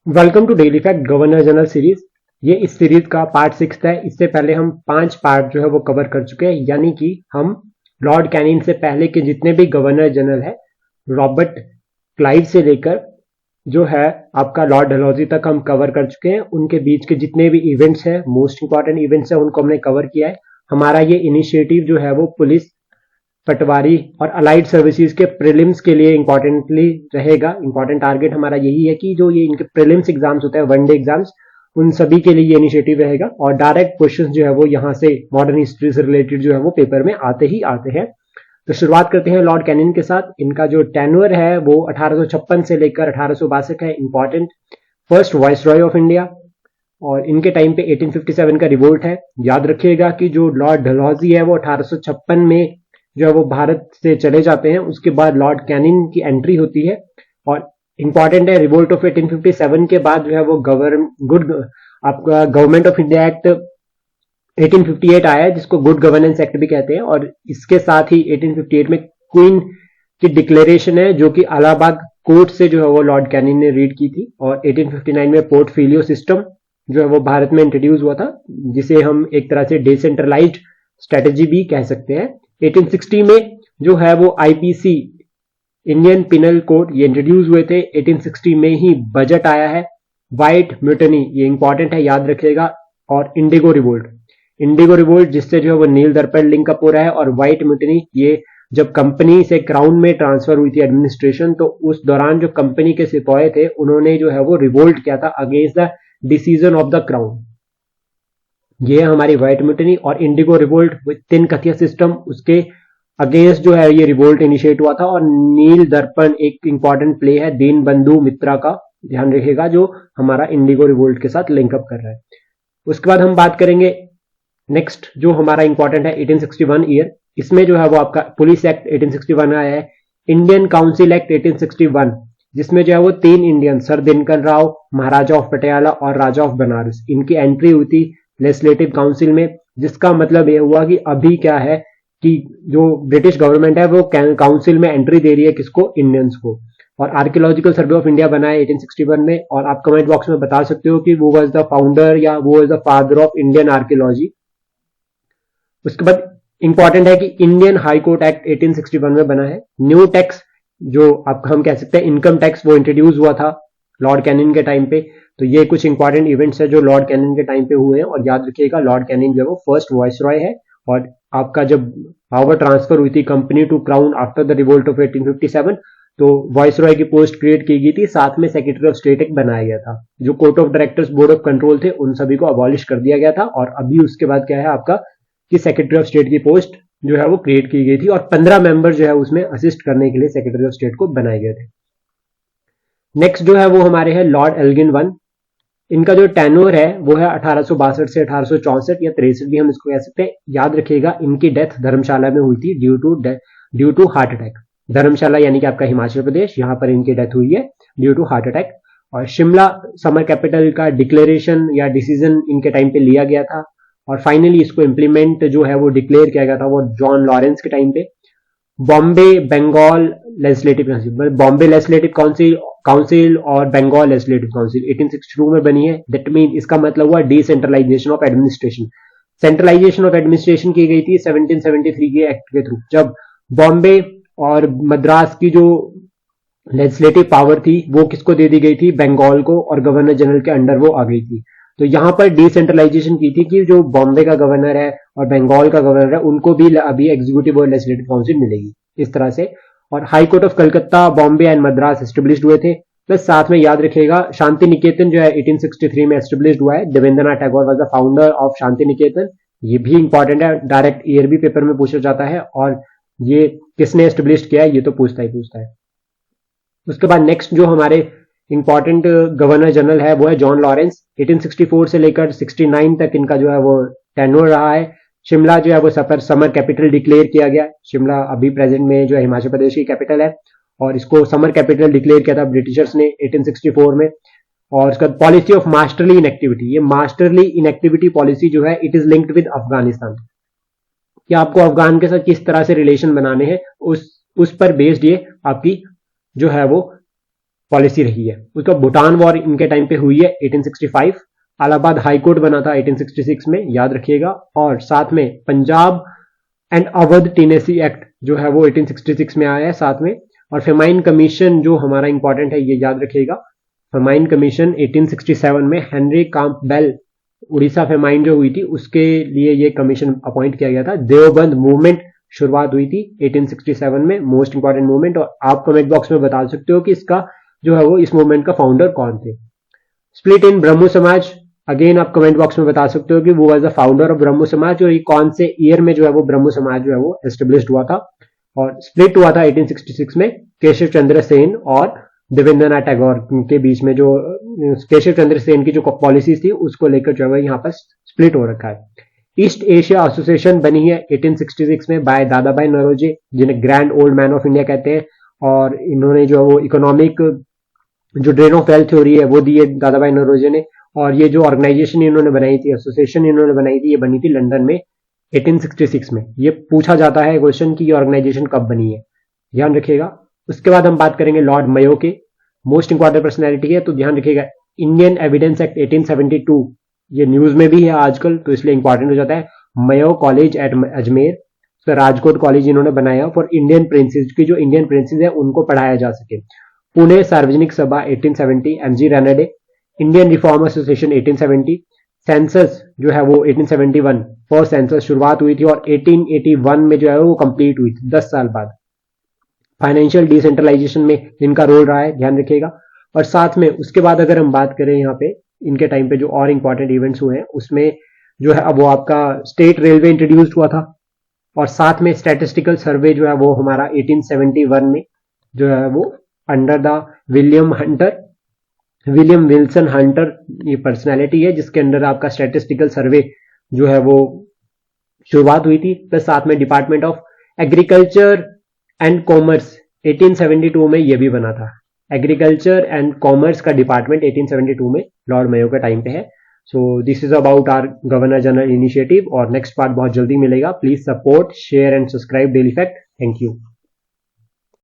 Welcome to daily fact governor general series. ये इस series का पार्ट 6 है। इससे पहले हम 5 पार्ट जो है वो कवर कर चुके हैं, यानी कि हम लॉर्ड कैनिंग से पहले के जितने भी गवर्नर जनरल है, रॉबर्ट क्लाइव से लेकर जो है आपका लॉर्ड डलहौजी तक हम कवर कर चुके हैं। उनके बीच के जितने भी इवेंट्स हैं, मोस्ट इंपॉर्टेंट इवेंट्स हैं, उनको हमने कवर किया है। हमारा ये इनिशिएटिव जो है वो पुलिस, पटवारी और अलाइड सर्विसेज के प्रीलिम्स के लिए इंपॉर्टेंटली रहेगा। इंपॉर्टेंट टारगेट हमारा यही है कि जो ये इनके प्रीलिम्स एग्जाम्स होते हैं, वनडे एग्जाम्स, उन सभी के लिए ये इनिशिएटिव रहेगा और डायरेक्ट क्वेश्चंस जो है वो यहाँ से मॉडर्न हिस्ट्री से रिलेटेड जो है वो पेपर में आते ही आते हैं। तो शुरुआत करते हैं लॉर्ड कैनिंग के साथ। इनका जो टेन्योर है वो 1856 से लेकर 1862 है। Important first vice Roy of India, और इनके टाइम पे 1857 का रिवोल्ट है। याद रखिएगा कि जो लॉर्ड डलहौजी है वो 1856 में जो है वो भारत से चले जाते हैं। उसके बाद लॉर्ड कैनिंग की एंट्री होती है और इंपॉर्टेंट है, रिवोल्ट ऑफ 1857 के बाद जो है वो आपका गवर्नमेंट ऑफ इंडिया एक्ट 1858 आया है, जिसको गुड गवर्नेंस एक्ट भी कहते हैं। और इसके साथ ही 1858 में क्वीन की डिक्लेरेशन है, जो कि इलाहाबाद कोर्ट से जो है वो लॉर्ड कैनिंग ने रीड की थी। और 1859 में पोर्टफोलियो सिस्टम जो है वो भारत में इंट्रोड्यूस हुआ था, जिसे हम एक तरह से डिसेंट्रलाइज्ड स्ट्रेटेजी भी कह सकते हैं। 1860 में जो है वो आईपीसी, इंडियन पिनल कोड, ये इंट्रोड्यूस हुए थे। 1860 में ही बजट आया है। व्हाइट म्यूटनी, ये इंपॉर्टेंट है, याद रखिएगा। और इंडिगो रिवोल्ट जिससे जो है वो नील दर्पण लिंकअप हो रहा है। और व्हाइट म्यूटनी, ये जब कंपनी से क्राउन में ट्रांसफर हुई थी एडमिनिस्ट्रेशन, तो उस दौरान जो कंपनी के सिपाही थे उन्होंने जो है वो रिवोल्ट किया था against the decision of the crown. ये है हमारी व्हाइट म्यूटनी। और इंडिगो रिवोल्ट विद तिन कथिया सिस्टम, उसके अगेंस्ट जो है ये रिवोल्ट इनिशिएट हुआ था। और नील दर्पण एक इंपॉर्टेंट प्ले है दीन बंधु मित्रा का, ध्यान रखिएगा, जो हमारा इंडिगो रिवोल्ट के साथ लिंकअप कर रहा है। उसके बाद हम बात करेंगे नेक्स्ट जो हमारा इंपॉर्टेंट है 1861 ईयर। इसमें जो है वो आपका पुलिस एक्ट 1861 आया है। इंडियन काउंसिल एक्ट 1861, जिसमें जो है वो 3 Indian, sir Dinkar Rao, Maharaja of Patiala और राजा ऑफ बनारस, इनकी एंट्री हुई थी लेजिस्लेटिव काउंसिल में। जिसका मतलब ये हुआ कि अभी क्या है कि जो ब्रिटिश गवर्नमेंट है वो काउंसिल में एंट्री दे रही है किसको, इंडियंस को। और आर्कियोलॉजिकल सर्वे ऑफ इंडिया बना है 1861 में। और आप कमेंट बॉक्स में बता सकते हो कि वो वाज द फाउंडर या वो was the father of Indian archaeology. उसके बाद इंपॉर्टेंट है कि इंडियन हाई कोर्ट एक्ट 1861 में बना है। न्यू टैक्स, जो आप हम कह सकते हैं इनकम टैक्स, वो इंट्रोड्यूस हुआ था लॉर्ड कैनिंग के टाइम पे। तो ये कुछ इंपॉर्टेंट इवेंट्स है जो लॉर्ड कैनिंग के टाइम पे हुए हैं। और याद रखिएगा लॉर्ड कैनिंग जो है वो फर्स्ट वाइस रॉय है। और आपका जब पावर ट्रांसफर हुई थी company to crown after the revolt of 1857, तो वाइस रॉय की पोस्ट क्रिएट की गई थी। साथ में सेक्रेटरी ऑफ स्टेट एक बनाया गया था। जो court of directors, board of control थे, उन सभी को अबॉलिश कर दिया गया था। और अभी उसके बाद क्या है आपका कि सेक्रेटरी ऑफ स्टेट की पोस्ट जो है वो क्रिएट की गई थी। और 15 मेंबर जो है उसमें असिस्ट करने के लिए सेक्रेटरी ऑफ स्टेट को बनाए गए थे। नेक्स्ट जो है वो हमारे हैं लॉर्ड एल्गिन वन। इनका जो टेन्योर है वो है 1862 से 1864 या 63 भी हम इसको कह सकते हैं। याद रखिएगा इनकी डेथ धर्मशाला में हुई थी ड्यू टू हार्ट अटैक। धर्मशाला यानी कि आपका हिमाचल प्रदेश, यहां पर इनकी डेथ हुई है ड्यू टू हार्ट अटैक। और शिमला समर कैपिटल का डिक्लेरेशन या डिसीजन इनके टाइम पे लिया गया था। और फाइनली इसको इंप्लीमेंट जो है वो डिक्लेयर किया गया था वो जॉन लॉरेंस के टाइम पे। Bombay Bengal legislative council, Bombay legislative council और बंगाल लेजिस्लेटिव काउंसिल 1862 में बनी है। दैट मीन इसका मतलब हुआ decentralisation of administration. Centralisation of administration की गई थी 1773 के एक्ट के थ्रू, जब बॉम्बे और मद्रास की जो लेजिस्लेटिव पावर थी वो किसको दे दी गई थी, बंगाल को, और गवर्नर जनरल के अंडर वो आ गई थी। तो यहां पर डिसेंट्रलाइजेशन की थी कि जो बॉम्बे का गवर्नर है और बंगाल का गवर्नर है उनको भी अभी एग्जीक्यूटिव और लेजिस्लेटिव काउंसिल मिलेगी, इस तरह से। और high court of Calcutta, Bombay and Madras established हुए थे। प्लस साथ में याद रखिएगा शांति निकेतन जो है 1863 में एस्टेब्लिश्ड हुआ है। Debendranath Tagore was the founder of Shantiniketan. ये भी इंपॉर्टेंट है, डायरेक्ट ईयर भी पेपर में पूछा जाता है। और ये किसने एस्टेब्लिश किया है ये तो पूछता है। उसके बाद नेक्स्ट जो हमारे इंपॉर्टेंट गवर्नर जनरल है वो है जॉन लॉरेंस। 1864 से लेकर 69 तक इनका जो है वो टेन्योर रहा है। शिमला जो है वो समर कैपिटल डिक्लेयर किया गया। शिमला अभी प्रेजेंट में जो है हिमाचल प्रदेश की कैपिटल है। और इसको समर कैपिटल डिक्लेयर किया था ब्रिटिशर्स ने 1864 में। और इसका पॉलिसी ऑफ मास्टरली इनएक्टिविटी, ये मास्टरली इनएक्टिविटी पॉलिसी जो है it is linked with Afghanistan, कि आपको अफगान के साथ किस तरह से रिलेशन बनाने हैं, उस पर बेस्ड ये आपकी जो है वो पॉलिसी रही है। उसका भूटान वॉर इनके टाइम पे हुई है 1865, इलाहाबाद हाई कोर्ट बना था 1866 में, याद रखिएगा, और साथ में Punjab and Awadh Tennessee act जो है वो 1866 में आया है साथ में, और फेमाइन कमीशन जो हमारा इंपॉर्टेंट है ये याद रखिएगा। फेमाइन कमीशन 1867 में हेनरी कैंपबेल, उड़ीसा फेमाइन जो हुई थी उसके लिए ये कमीशन अपॉइंट किया गया था। देवबंद मूवमेंट शुरुआत हुई थी 1867 में, मोस्ट इंपॉर्टेंट मूवमेंट, और आप कमेंट बॉक्स में बता सकते हो कि इसका जो है वो इस मूवमेंट का फाउंडर कौन थे। स्प्लिट इन ब्रह्मो समाज, अगेन आप कमेंट बॉक्स में बता सकते हो कि वो वाज द फाउंडर ऑफ ब्रह्मो समाज, और ये कौन से ईयर में जो है वो ब्रह्मो समाज जो है वो एस्टेब्लिश्ड हुआ था। और स्प्लिट हुआ था 1866 में केशव चंद्र सेन और देवेंद्रनाथ टैगोर के बीच में, जो केशव चंद्र सेन की जो पॉलिसीज थी उसको लेकर जो है यहाँ पर स्प्लिट हो रखा है। ईस्ट एशिया एसोसिएशन बनी है 1866 में बाय दादा भाई नौरोजी, जिन्हें grand old man of India कहते हैं, और इन्होंने जो है वो इकोनॉमिक जो ड्रेन ऑफ वेल्थ थ्योरी है वो दी है दादा भाई नौरोजी ने। और ये जो ऑर्गेनाइजेशन इन्होंने बनाई थी, एसोसिएशन इन्होंने बनाई थी, ये बनी थी लंदन में 1866 में। ये पूछा जाता है क्वेश्चन कि ये ऑर्गेनाइजेशन कब बनी है, ध्यान रखिएगा। उसके बाद हम बात करेंगे लॉर्ड मयो के, मोस्ट इंपॉर्टेंट पर्सनैलिटी है, तो ध्यान रखिएगा। इंडियन एविडेंस एक्ट 1872, ये न्यूज में भी है आजकल तो इसलिए इंपॉर्टेंट हो जाता है। मयो कॉलेज एट अजमेर, तो राजकोट कॉलेज इन्होंने बनाया फॉर इंडियन प्रिंसेस, की जो इंडियन प्रिंसेस है उनको पढ़ाया जा सके। Pune Sarvajanik Sabha 1870, MG Ranade. Indian reform association 1870, census जो है वो 1871, फर्स्ट सेंसस शुरुआत हुई थी और 1881 में जो है वो कंप्लीट हुई थी, 10 साल बाद। फाइनेंशियल डिसेंट्रलाइजेशन में इनका रोल रहा है, ध्यान रखिएगा। और साथ में उसके बाद अगर हम बात करें यहाँ पे इनके टाइम पे जो और इंपॉर्टेंट इवेंट्स हुए हैं उसमें जो है अब वो आपका स्टेट रेलवे इंट्रोड्यूस्ड हुआ था, और साथ में स्टैटिस्टिकल सर्वे जो है वो हमारा 1871 में जो है वो under the William Wilson Hunter, ये पर्सनैलिटी है जिसके अंडर आपका स्टैटिस्टिकल सर्वे जो है वो शुरुआत हुई थी। प्लस साथ में department of agriculture and commerce 1872 में ये भी बना था। एग्रीकल्चर एंड कॉमर्स का डिपार्टमेंट 1872 में लॉर्ड मेयो के टाइम पे है। So this is about our governor general initiative, और नेक्स्ट पार्ट बहुत जल्दी मिलेगा। Please support, share and subscribe daily fact. Thank you.